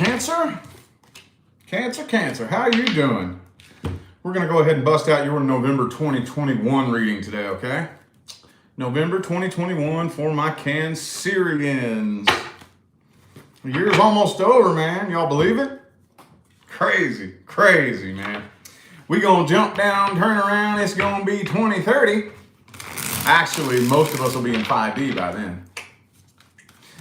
Cancer? Cancer, how are you doing? We're going to go ahead and bust out your November 2021 reading today, okay? November 2021 for my Cancerians. The year's almost over, man. Y'all believe it? Crazy, man. We gonna jump down, turn around, it's gonna be 2030. Actually, most of us will be in 5D by then.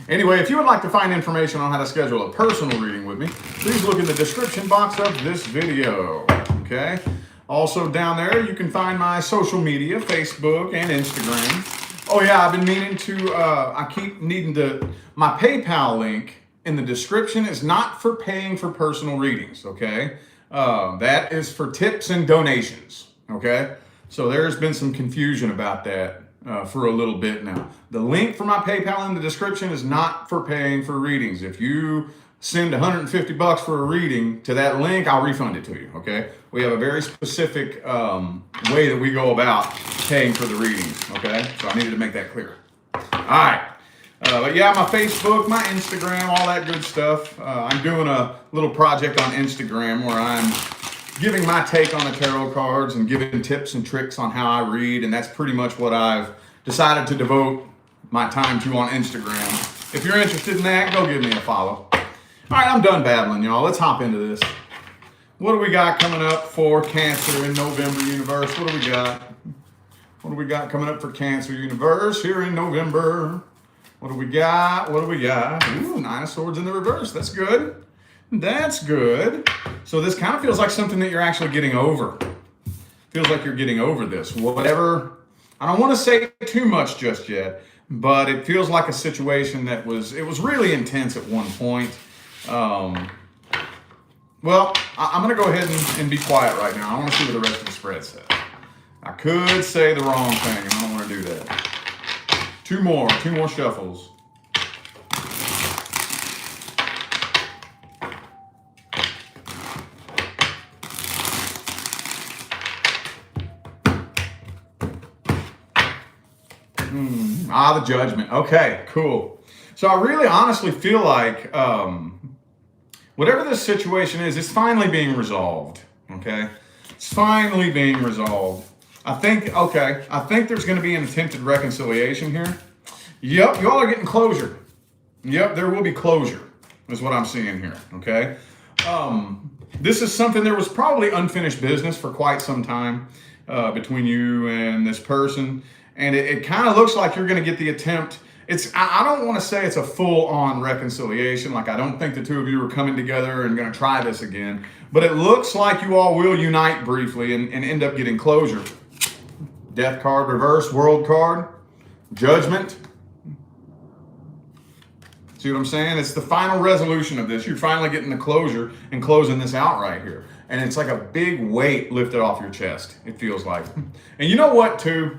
Anyway, if you would like to find information on how to schedule a personal reading with me, please look in the description box of this video, okay? Also down there, you can find my social media, Facebook and Instagram. Oh yeah, I've been meaning to, I keep needing to, my PayPal link in the description is not for paying for personal readings, okay? That is for tips and donations, okay? So there's been some confusion about that for a little bit now. The link for my PayPal in the description is not for paying for readings. If you send $150 for a reading to that link, I'll refund it to you, okay? We have a very specific way that we go about paying for the readings, okay? So I needed to make that clear. All right. But yeah, my Facebook, my Instagram, all that good stuff. I'm doing a little project on Instagram where I'm giving my take on the tarot cards and giving tips and tricks on how I read. And that's pretty much what I've decided to devote my time to on Instagram. If you're interested in that, go give me a follow. All right, I'm done babbling, y'all. Let's hop into this. What do we got coming up for Cancer in November, universe? What do we got? What do we got coming up for Cancer, universe, here in November? What do we got? Ooh, Nine of Swords in the reverse. That's good. That's good. So this kind of feels like something that you're actually getting over. Feels like you're getting over this. Whatever. I don't want to say too much just yet, but it feels like a situation that was really intense at one point. Well, I'm going to go ahead and be quiet right now. I want to see what the rest of the spread says. I could say the wrong thing, and I don't want to do that. Two more shuffles. The Judgment. Okay, cool. So I really honestly feel like whatever this situation is, it's finally being resolved. Okay? It's finally being resolved. I think there's going to be an attempted reconciliation here. Yep, y'all are getting closure. Yep, there will be closure, is what I'm seeing here, okay? This is something, there was probably unfinished business for quite some time between you and this person, and it kind of looks like you're going to get the attempt. I don't want to say it's a full-on reconciliation, like I don't think the two of you are coming together and going to try this again, but it looks like you all will unite briefly and end up getting closure. Death card, reverse, World card, Judgment. See what I'm saying? It's the final resolution of this. You're finally getting the closure and closing this out right here. And it's like a big weight lifted off your chest, it feels like. And you know what, too?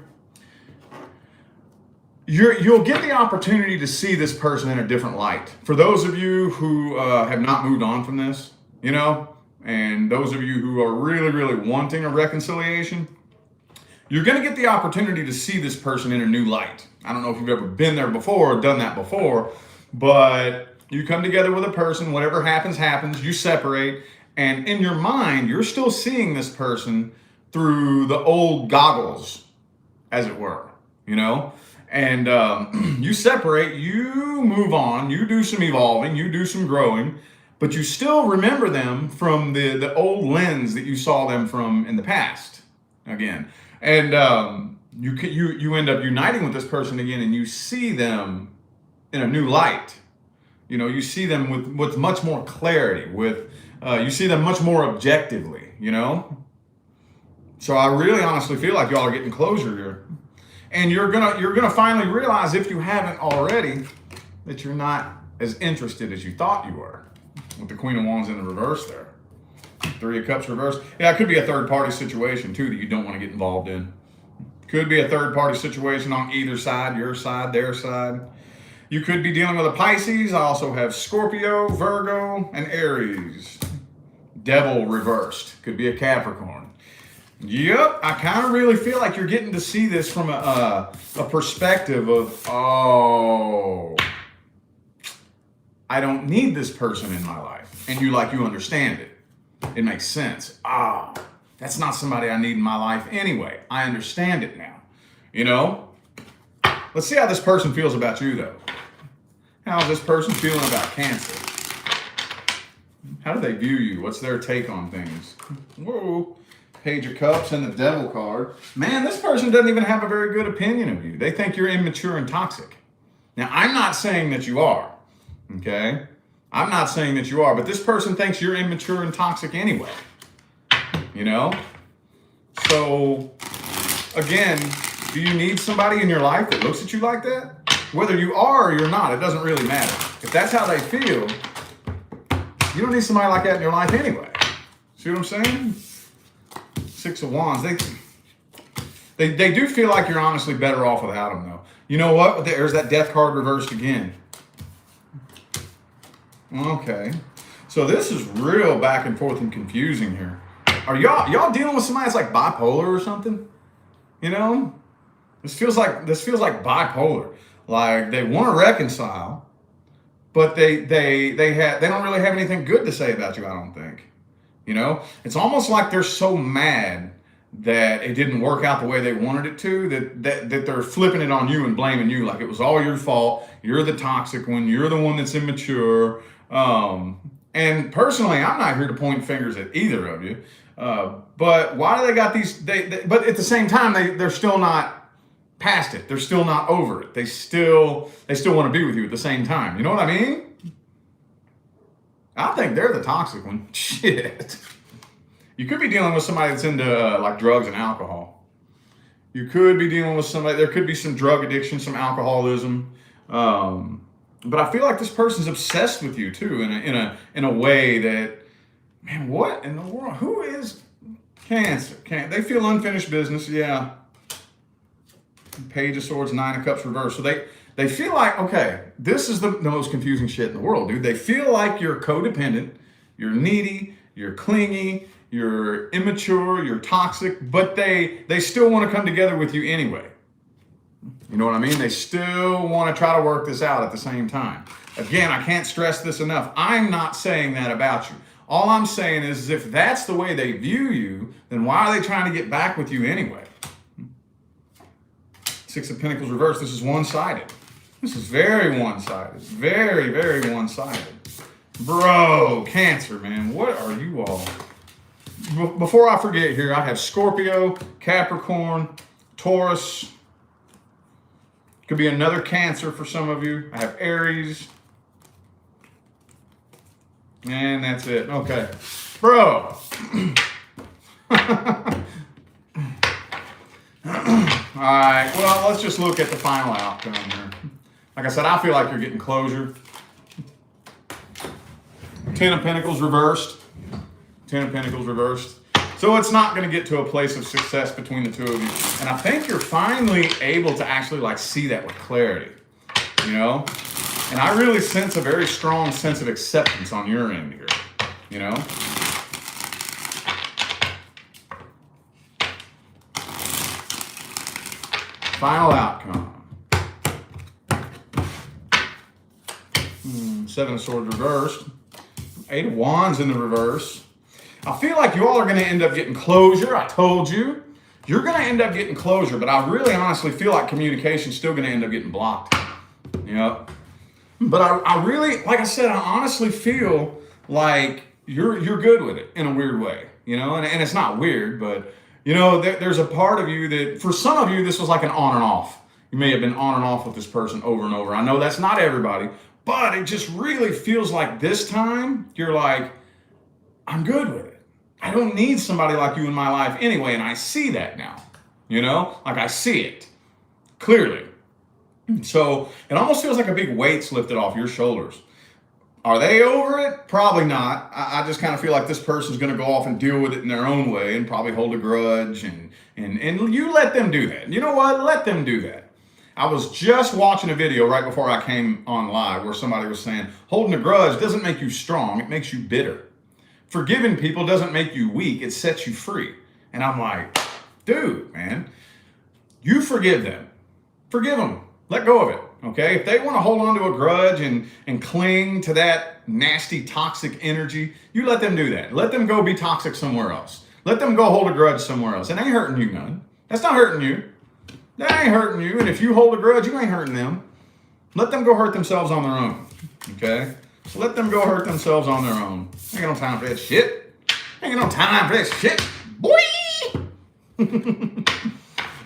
You'll get the opportunity to see this person in a different light. For those of you who have not moved on from this, you know, and those of you who are really wanting a reconciliation, you're going to get the opportunity to see this person in a new light. I don't know if you've ever been there before or done that before, but you come together with a person, whatever happens, you separate, and in your mind, you're still seeing this person through the old goggles, as it were, you know? And you separate, you move on, you do some evolving, you do some growing, but you still remember them from the old lens that you saw them from in the past, again. And you end up uniting with this person again, and you see them in a new light. You know, you see them with much more clarity. You see them much more objectively. You know. So I really honestly feel like y'all are getting closure here, and you're gonna finally realize, if you haven't already, that you're not as interested as you thought you were. With the Queen of Wands in the reverse there. Three of Cups reversed. Yeah, it could be a third-party situation, too, that you don't want to get involved in. Could be a third-party situation on either side, your side, their side. You could be dealing with a Pisces. I also have Scorpio, Virgo, and Aries. Devil reversed. Could be a Capricorn. Yep, I kind of really feel like you're getting to see this from a perspective of, oh, I don't need this person in my life. And you understand it. It makes sense. That's not somebody I need in my life anyway. I understand it now. You know? Let's see how this person feels about you, though. How's this person feeling about Cancer? How do they view you? What's their take on things? Whoa. Page of Cups and the Devil card. Man, this person doesn't even have a very good opinion of you. They think you're immature and toxic. Now, I'm not saying that you are. Okay? I'm not saying that you are, but this person thinks you're immature and toxic anyway. You know? So, again, do you need somebody in your life that looks at you like that? Whether you are or you're not, it doesn't really matter. If that's how they feel, you don't need somebody like that in your life anyway. See what I'm saying? Six of Wands. They do feel like you're honestly better off without them, though. You know what? There's that Death card reversed again. Okay. So this is real back and forth and confusing here. Are y'all dealing with somebody that's like bipolar or something? You know? This feels like bipolar. Like they want to reconcile, but they don't really have anything good to say about you, I don't think. You know? It's almost like they're so mad that it didn't work out the way they wanted it to, that they're flipping it on you and blaming you like it was all your fault. You're the toxic one. You're the one that's immature. And personally, I'm not here to point fingers at either of you. But why do they got these? But at the same time, they're still not past it. They're still not over it. They still want to be with you at the same time. You know what I mean? I think they're the toxic one. Shit. You could be dealing with somebody that's into like drugs and alcohol. You could be dealing with somebody. There could be some drug addiction, some alcoholism. But I feel like this person's obsessed with you too, in a way that, man, what in the world? Who is Cancer? They feel unfinished business, yeah. Page of Swords, Nine of Cups reversed. So they feel like, okay, this is the most confusing shit in the world, dude. They feel like you're codependent, you're needy, you're clingy, you're immature, you're toxic, but they still want to come together with you anyway. You know what I mean? They still want to try to work this out at the same time. Again, I can't stress this enough. I'm not saying that about you. All I'm saying is if that's the way they view you, then why are they trying to get back with you anyway? Six of Pentacles reversed. This is one-sided. This is very one-sided. Very, very one-sided. Bro, Cancer, man. What are you all? Before I forget here, I have Scorpio, Capricorn, Taurus. Could be another Cancer for some of you. I have Aries. And that's it. Okay. Bro. All right. Well, let's just look at the final outcome here. Like I said, I feel like you're getting closure. Ten of Pentacles reversed. Ten of Pentacles reversed. So it's not going to get to a place of success between the two of you. And I think you're finally able to actually like see that with clarity, you know? And I really sense a very strong sense of acceptance on your end here, you know? Final outcome. Seven of Swords reversed. Eight of Wands in the reverse. I feel like you all are going to end up getting closure. I told you. You're going to end up getting closure, but I really honestly feel like communication's still going to end up getting blocked. You know? But I really, like I said, I honestly feel like you're good with it in a weird way. You know? And it's not weird, but, you know, there's a part of you that, for some of you, this was like an on and off. You may have been on and off with this person over and over. I know that's not everybody, but it just really feels like this time, you're like, I'm good with it. I don't need somebody like you in my life anyway, and I see that now, you know? Like I see it, clearly. So it almost feels like a big weight's lifted off your shoulders. Are they over it? Probably not. I just kind of feel like this person's going to go off and deal with it in their own way and probably hold a grudge, and you let them do that. You know what? Let them do that. I was just watching a video right before I came on live where somebody was saying, holding a grudge doesn't make you strong, it makes you bitter. Forgiving people doesn't make you weak, it sets you free. And I'm like, dude, man, you forgive them. Forgive them. Let go of it. Okay, if they want to hold on to a grudge and cling to that nasty, toxic energy, you let them do that. Let them go be toxic somewhere else. Let them go hold a grudge somewhere else. It ain't hurting you none. That's not hurting you. That ain't hurting you. And if you hold a grudge, you ain't hurting them. Let them go hurt themselves on their own. Okay? So let them go hurt themselves on their own. Ain't got no time for that shit. Ain't got no time for that shit. Boy!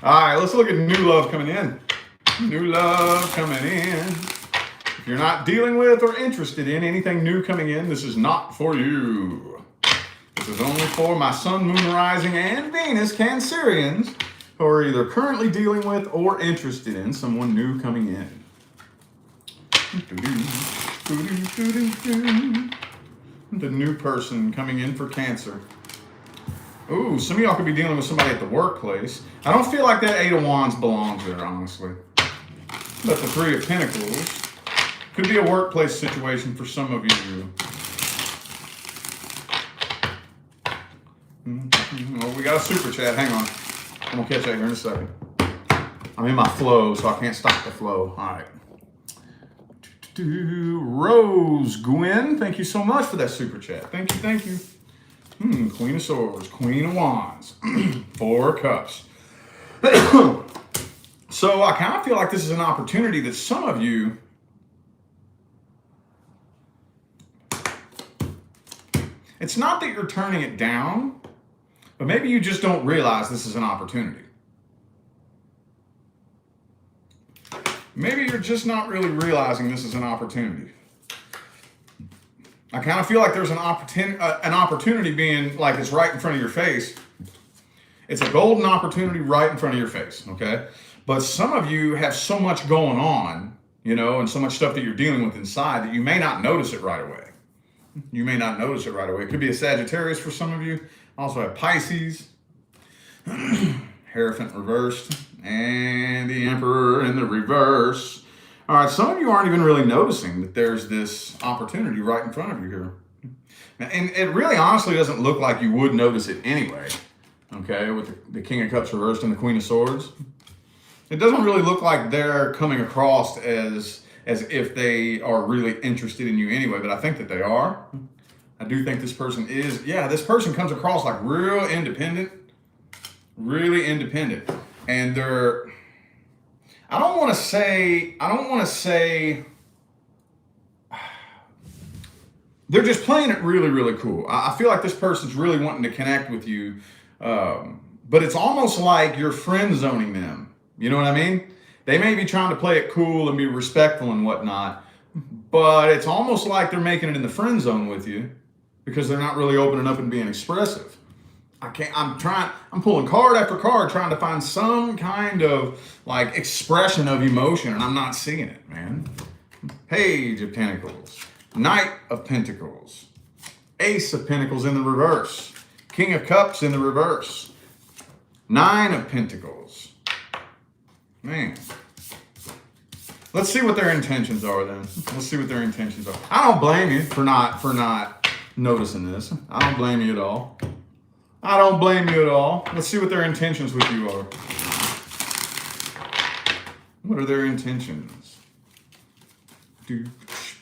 All right, let's look at new love coming in. New love coming in. If you're not dealing with or interested in anything new coming in, this is not for you. This is only for my sun, moon, rising, and Venus Cancerians who are either currently dealing with or interested in someone new coming in. The new person coming in for Cancer. Ooh, some of y'all could be dealing with somebody at the workplace. I don't feel like that Eight of Wands belongs there, honestly. But the Three of Pentacles could be a workplace situation for some of you. Oh, we got a super chat. Hang on. I'm going to catch that here in a second. I'm in my flow, so I can't stop the flow. All right. Rose Gwen, thank you so much for that super chat. Thank you, thank you. Queen of Swords, Queen of Wands, Four of Cups. So I kind of feel like this is an opportunity that some of you, it's not that you're turning it down, but maybe you just don't realize this is an opportunity. Maybe you're just not really realizing this is an opportunity. I kind of feel like there's an opportunity being like it's right in front of your face. It's a golden opportunity right in front of your face, okay? But some of you have so much going on, and so much stuff that you're dealing with inside that you may not notice it right away. You may not notice it right away. It could be a Sagittarius for some of you. Also have Pisces, Hierophant reversed, and the Emperor in the reverse. All right, some of you aren't even really noticing that there's this opportunity right in front of you here. And it really honestly doesn't look like you would notice it anyway, okay, with the King of Cups reversed and the Queen of Swords. It doesn't really look like they're coming across as if they are really interested in you anyway, but I think that they are. I do think this person is, this person comes across like real independent, really independent. And they're, I don't want to say, they're just playing it really, really cool. I feel like this person's really wanting to connect with you, but it's almost like you're friend zoning them. You know what I mean? They may be trying to play it cool and be respectful and whatnot, but it's almost like they're making it in the friend zone with you because they're not really opening up and being expressive. I'm pulling card after card trying to find some kind of like expression of emotion, and I'm not seeing it, man. Page of Pentacles, Knight of Pentacles, Ace of Pentacles in the reverse, King of Cups in the reverse, Nine of Pentacles. Man. Let's see what their intentions are then. Let's see what their intentions are. I don't blame you for not noticing this. I don't blame you at all. I don't blame you at all. Let's see what their intentions with you are. What are their intentions?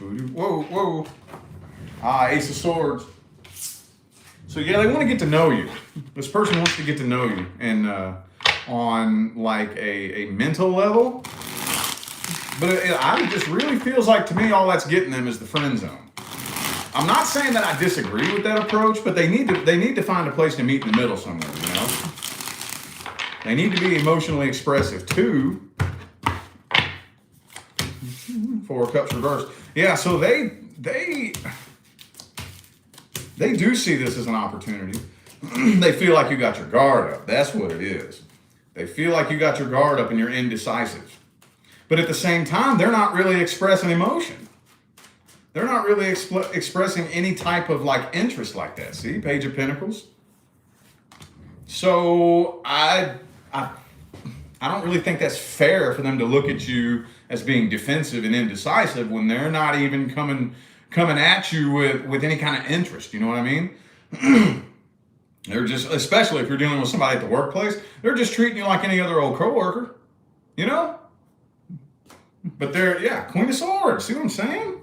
Whoa. Ace of Swords. So yeah, they want to get to know you. This person wants to get to know you, and on like a mental level. But it just really feels like to me all that's getting them is the friend zone. I'm not saying that I disagree with that approach, but they need to find a place to meet in the middle somewhere, They need to be emotionally expressive too. Four of Cups reversed. Yeah, so they do see this as an opportunity. They feel like you got your guard up. That's what it is. They feel like you got your guard up and you're indecisive. But at the same time, they're not really expressing emotion. They're not really expressing any type of like interest like that. See, Page of Pentacles. So I don't really think that's fair for them to look at you as being defensive and indecisive when they're not even coming at you with any kind of interest. You know what I mean? They're just, especially if you're dealing with somebody at the workplace, they're just treating you like any other old coworker. But they're, yeah, Queen of Swords. See what I'm saying?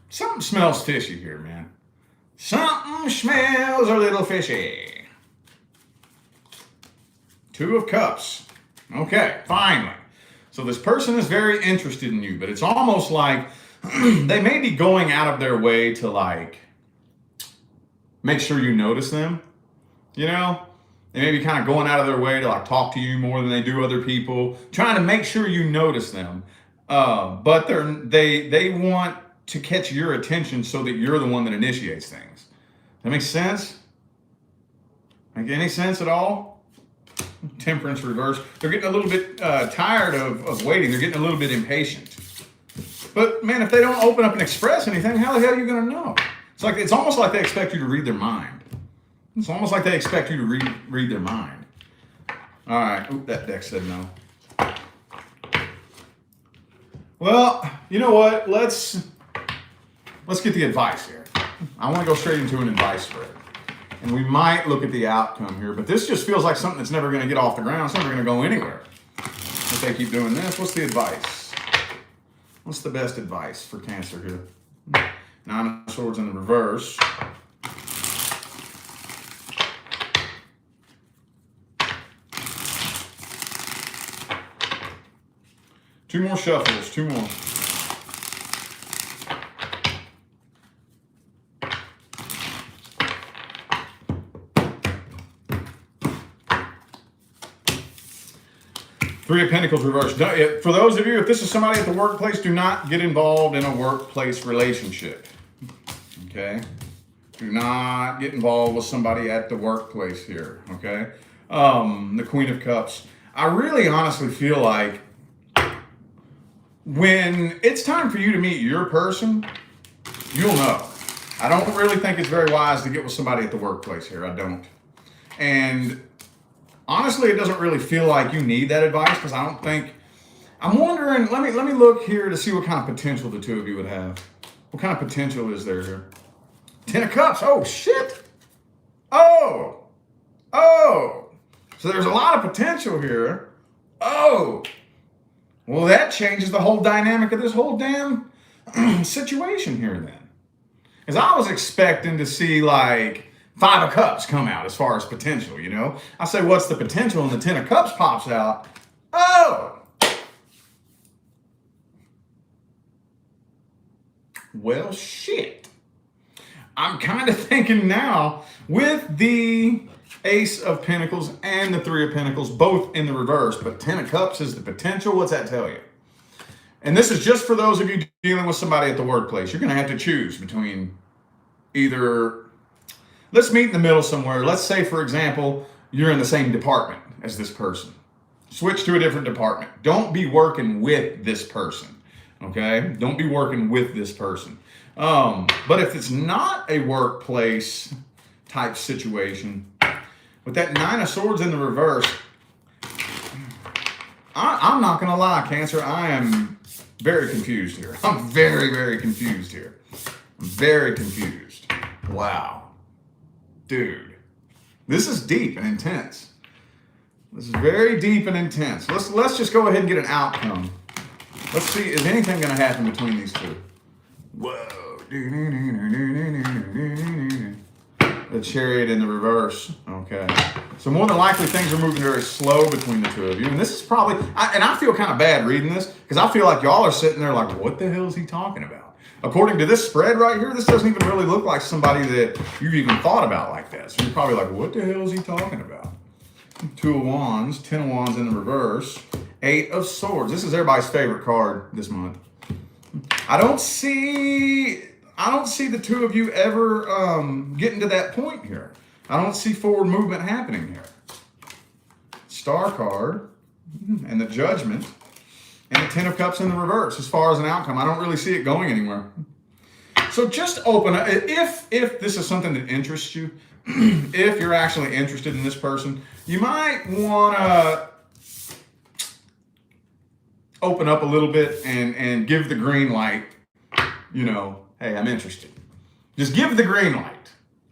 Something smells fishy here, man. Something smells a little fishy. Two of Cups. Okay, finally. So this person is very interested in you, but it's almost like they may be going out of their way to like make sure you notice them. You know? They may be kind of going out of their way to like talk to you more than they do other people, trying to make sure you notice them. But they want to catch your attention so that you're the one that initiates things. That makes sense? Make any sense at all? Temperance reverse. They're getting a little bit tired of waiting. They're getting a little bit impatient. But man, if they don't open up and express anything, how the hell are you going to know? It's almost like they expect you to read their mind. It's almost like they expect you to read their mind. All right. Oop, that deck said no. Well, you know what? Let's get the advice here. I want to go straight into an advice spread. And we might look at the outcome here, but this just feels like something that's never going to get off the ground. It's never going to go anywhere. If they keep doing this, what's the advice? What's the best advice for Cancer here? Nine of Swords in the reverse. Two more shuffles, two more. Three of Pentacles reversed. For those of you, if this is somebody at the workplace, do not get involved in a workplace relationship. Okay? Do not get involved with somebody at the workplace here. Okay? The Queen of Cups. I really honestly feel like when it's time for you to meet your person, you'll know. I don't really think it's very wise to get with somebody at the workplace here. I don't. And honestly, it doesn't really feel like you need that advice because I don't think. I'm wondering. Let me look here to see what kind of potential the two of you would have. What kind of potential is there here? Ten of Cups. Oh shit. Oh. So there's a lot of potential here. Oh. Well, that changes the whole dynamic of this whole damn situation here then. Because I was expecting to see like Five of Cups come out as far as potential, you know? I say, what's the potential? And the Ten of Cups pops out. Oh! Well, shit. I'm kind of thinking now with the Ace of Pentacles and the Three of Pentacles, both in the reverse, but Ten of Cups is the potential. What's that tell you? And this is just for those of you dealing with somebody at the workplace. You're going to have to choose between either, let's meet in the middle somewhere. Let's say, for example, you're in the same department as this person. Switch to a different department. Don't be working with this person, okay? Don't be working with this person. But if it's not a workplace type situation, with that Nine of Swords in the reverse, I'm not going to lie, Cancer. I am very confused here. I'm very, very confused here. I'm very confused. Wow. Dude. This is deep and intense. This is very deep and intense. Let's just go ahead and get an outcome. Let's see, is anything going to happen between these two? Whoa. The Chariot in the reverse. Okay. So more than likely things are moving very slow between the two of you. And this is probably, and I feel kind of bad reading this because I feel like y'all are sitting there like, what the hell is he talking about? According to this spread right here, this doesn't even really look like somebody that you've even thought about like that. So you're probably like, what the hell is he talking about? Two of Wands, Ten of Wands in the reverse, Eight of Swords. This is everybody's favorite card this month. I don't see the two of you ever getting to that point here. I don't see forward movement happening here. Star card and the Judgment and the Ten of Cups in the reverse as far as an outcome. I don't really see it going anywhere. So just open up. If this is something that interests you, if you're actually interested in this person, you might want to open up a little bit and give the green light, you know, hey, I'm interested. Just give the green light.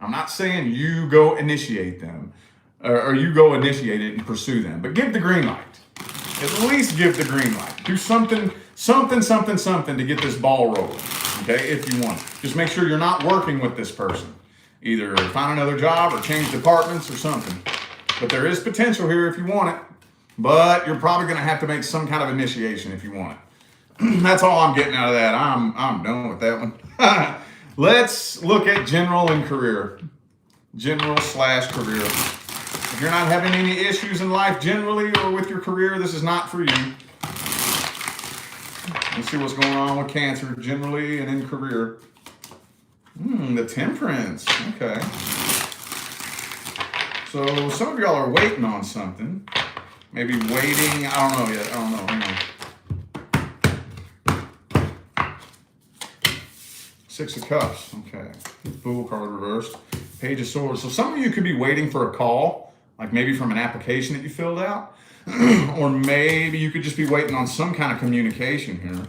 I'm not saying you go initiate them or you go initiate it and pursue them, but give the green light. At least give the green light. Do something to get this ball rolling, okay, if you want. Just make sure you're not working with this person. Either find another job or change departments or something. But there is potential here if you want it. But you're probably going to have to make some kind of initiation if you want it. That's all I'm getting out of that. I'm done with that one. Let's look at general and career. General/career. If you're not having any issues in life generally or with your career, this is not for you. Let's see what's going on with Cancer generally and in career. The Temperance. Okay. So some of y'all are waiting on something. Maybe waiting. I don't know yet. I don't know. Hang on. Six of Cups. Okay. Fool card reversed. Page of Swords. So some of you could be waiting for a call, like maybe from an application that you filled out. Or maybe you could just be waiting on some kind of communication here.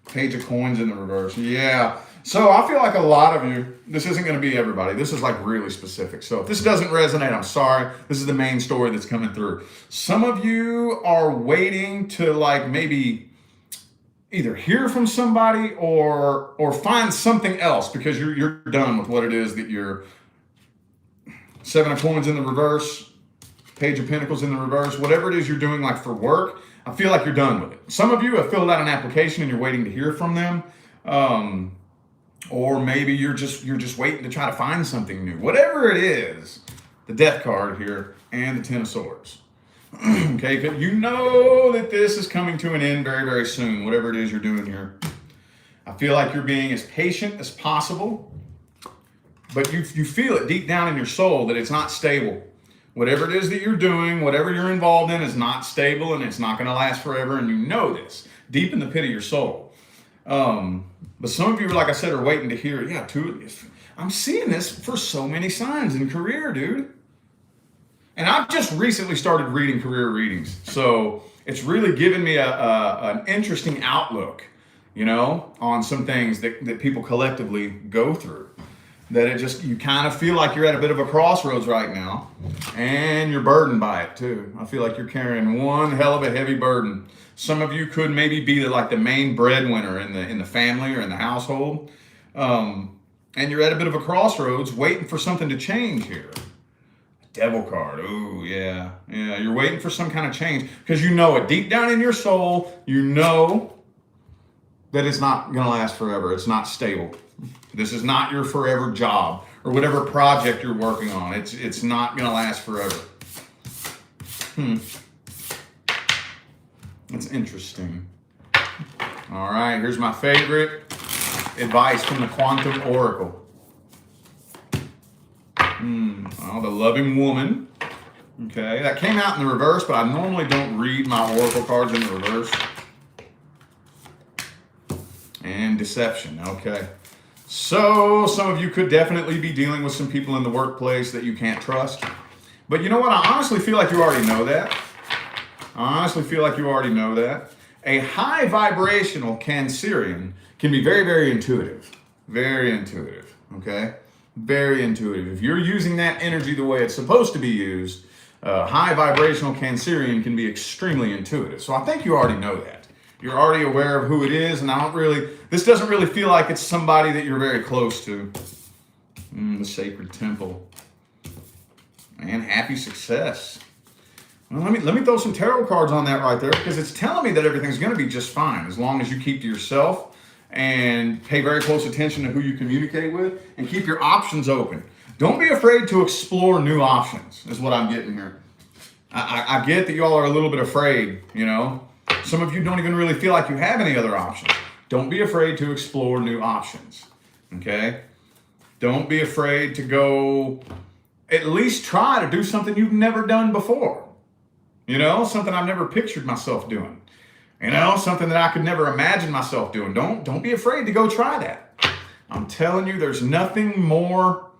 Page of Coins in the reverse. Yeah. So I feel like a lot of you, this isn't going to be everybody. This is like really specific. So if this doesn't resonate, I'm sorry. This is the main story that's coming through. Some of you are waiting to like maybe either hear from somebody or find something else because you're done with what it is that you're. Seven of Coins in the reverse. Page of Pentacles in the reverse. Whatever it is you're doing like for work, I feel like you're done with it. Some of you have filled out an application and you're waiting to hear from them. Or maybe you're just waiting to try to find something new. Whatever it is, the Death card here and the Ten of Swords. Okay, you know that this is coming to an end very, very soon, whatever it is you're doing here. I feel like you're being as patient as possible, but you feel it deep down in your soul that it's not stable. Whatever it is that you're doing, whatever you're involved in is not stable and it's not going to last forever, and you know this deep in the pit of your soul. But some of you, like I said, are waiting to hear, yeah, I'm seeing this for so many signs in career, dude. And I've just recently started reading career readings. So it's really given me an interesting outlook, on some things that people collectively go through. That you kind of feel like you're at a bit of a crossroads right now, and you're burdened by it too. I feel like you're carrying one hell of a heavy burden. Some of you could maybe be the main breadwinner in the family or in the household, and you're at a bit of a crossroads, waiting for something to change here. Devil card. Oh yeah. You're waiting for some kind of change because you know it deep down in your soul. You know that it's not going to last forever. It's not stable. This is not your forever job or whatever project you're working on. It's not going to last forever. That's interesting. All right, here's my favorite advice from the Quantum Oracle. Well, the Loving Woman. Okay, that came out in the reverse, but I normally don't read my Oracle cards in the reverse. And Deception. Okay. So some of you could definitely be dealing with some people in the workplace that you can't trust. But you know what? I honestly feel like you already know that. A high vibrational Cancerian can be very, very intuitive. Very intuitive. Okay? Very intuitive. If you're using that energy the way it's supposed to be used, high vibrational Cancerian can be extremely intuitive. So I think you already know that. You're already aware of who it is, and this doesn't really feel like it's somebody that you're very close to. The Sacred Temple. And Happy Success. Well, let me throw some tarot cards on that right there, because it's telling me that everything's going to be just fine as long as you keep to yourself and pay very close attention to who you communicate with and keep your options open. Don't be afraid to explore new options, is what I'm getting here. I get that y'all are a little bit afraid, Some of you don't even really feel like you have any other options. Don't be afraid to explore new options, okay? Don't be afraid to go, at least try to do something you've never done before. Something I've never pictured myself doing. Something that I could never imagine myself doing. Don't be afraid to go try that. I'm telling you, there's nothing more,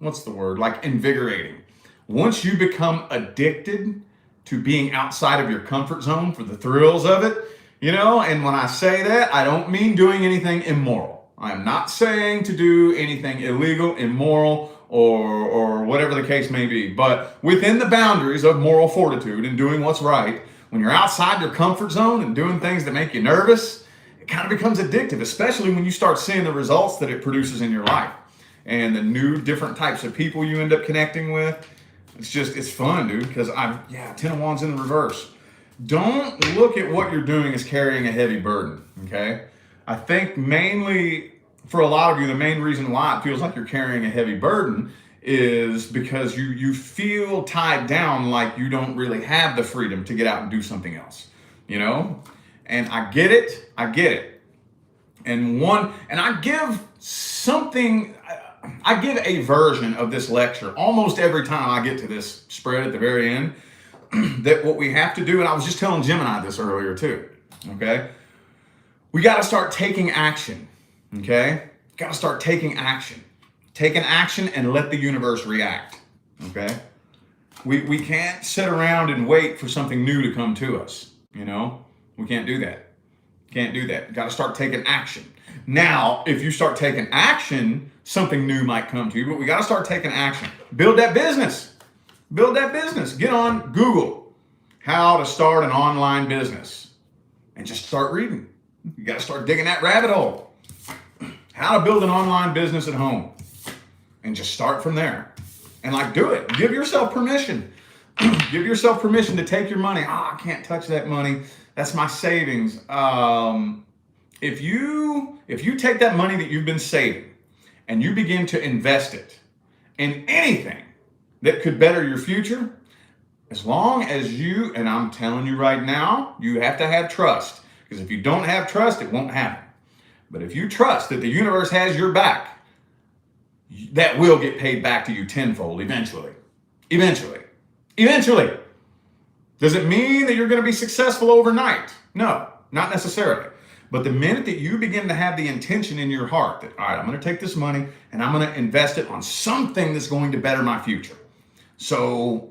like invigorating. Once you become addicted to being outside of your comfort zone for the thrills of it, and when I say that, I don't mean doing anything immoral. I am not saying to do anything illegal, immoral, or whatever the case may be. But within the boundaries of moral fortitude and doing what's right, when you're outside your comfort zone and doing things that make you nervous, it kind of becomes addictive, especially when you start seeing the results that it produces in your life and the new different types of people you end up connecting with. It's fun, dude, because 10 of Wands in the reverse. Don't look at what you're doing as carrying a heavy burden, okay? I think mainly for a lot of you, the main reason why it feels like you're carrying a heavy burden is because you feel tied down, like you don't really have the freedom to get out and do something else, you know? And I get it. And I give a version of this lecture almost every time I get to this spread at the very end, that what we have to do, and I was just telling Gemini this earlier too, okay? We got to start taking action, okay? Got to start taking action. Take an action and let the universe react, okay? We can't sit around and wait for something new to come to us, you know? We can't do that. Can't do that. Got to start taking action. Now, if you start taking action, something new might come to you, but we got to start taking action. Build that business. Build that business. Get on Google, how to start an online business, and just start reading. You got to start digging that rabbit hole. How to build an online business at home, and just start from there. And do it. Give yourself permission. Give yourself permission to take your money. I can't touch that money. That's my savings. If you take that money that you've been saving and you begin to invest it in anything that could better your future, as long as and I'm telling you right now, you have to have trust. Because if you don't have trust, it won't happen. But if you trust that the universe has your back, that will get paid back to you tenfold eventually. Eventually. Does it mean that you're going to be successful overnight? No, not necessarily. But the minute that you begin to have the intention in your heart that, all right, I'm going to take this money and I'm going to invest it on something that's going to better my future. So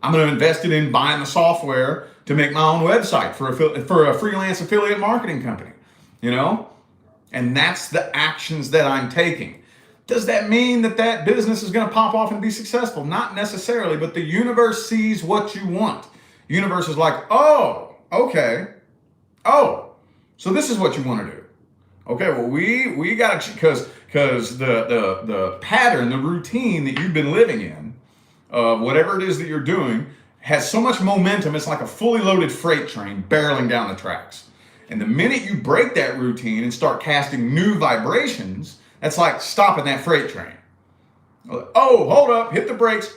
I'm going to invest it in buying the software to make my own website for a freelance affiliate marketing company, you know? And that's the actions that I'm taking. Does that mean that business is going to pop off and be successful? Not necessarily, but the universe sees what you want. Universe is like, oh, okay. Oh, so this is what you want to do. Okay, well, we got to, because the pattern, the routine that you've been living in, whatever it is that you're doing, has so much momentum. It's like a fully loaded freight train barreling down the tracks. And the minute you break that routine and start casting new vibrations, that's like stopping that freight train. Oh, hold up, hit the brakes.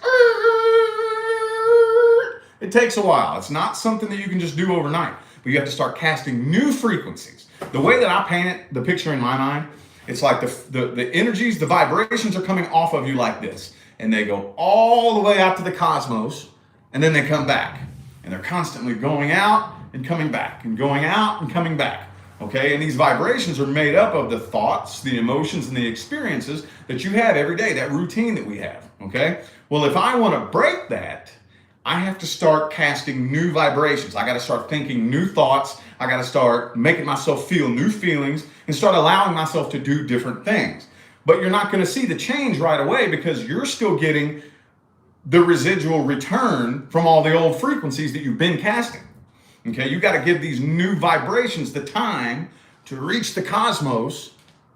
It takes a while. It's not something that you can just do overnight, but you have to start casting new frequencies. The way that I paint it, the picture in my mind, it's like the energies, the vibrations are coming off of you like this, and they go all the way out to the cosmos, and then they come back, and they're constantly going out and coming back, and going out and coming back. Okay, and these vibrations are made up of the thoughts, the emotions, and the experiences that you have every day, that routine that we have. Okay, well, if I want to break that, I have to start casting new vibrations. I got to start thinking new thoughts. I got to start making myself feel new feelings and start allowing myself to do different things. But you're not going to see the change right away because you're still getting the residual return from all the old frequencies that you've been casting. Okay, you got to give these new vibrations the time to reach the cosmos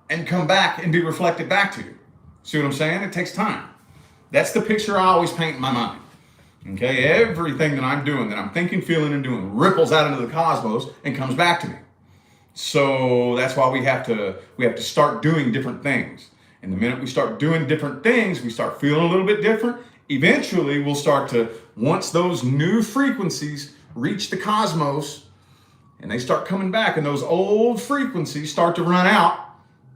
and come back and be reflected back to you. See what I'm saying? It takes time. That's the picture I always paint in my mind. Okay, everything that I'm doing, that I'm thinking, feeling, and doing ripples out into the cosmos and comes back to me. So that's why we have to start doing different things. And the minute we start doing different things, we start feeling a little bit different. Eventually, we'll start to, once those new frequencies reach the cosmos and they start coming back and those old frequencies start to run out,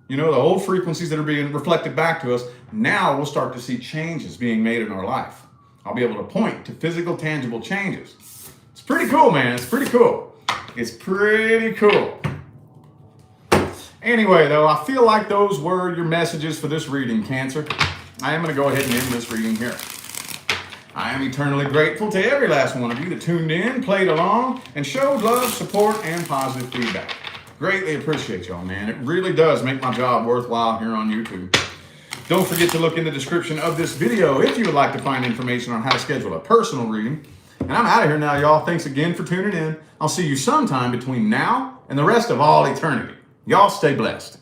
you know, the old frequencies that are being reflected back to us, now we'll start to see changes being made in our life. I'll be able to point to physical, tangible changes. It's pretty cool, man. It's pretty cool. It's pretty cool. Anyway, though, I feel like those were your messages for this reading, Cancer. I am going to go ahead and end this reading here. I am eternally grateful to every last one of you that tuned in, played along, and showed love, support, and positive feedback. Greatly appreciate y'all, man. It really does make my job worthwhile here on YouTube. Don't forget to look in the description of this video if you would like to find information on how to schedule a personal reading. And I'm out of here now, y'all. Thanks again for tuning in. I'll see you sometime between now and the rest of all eternity. Y'all stay blessed.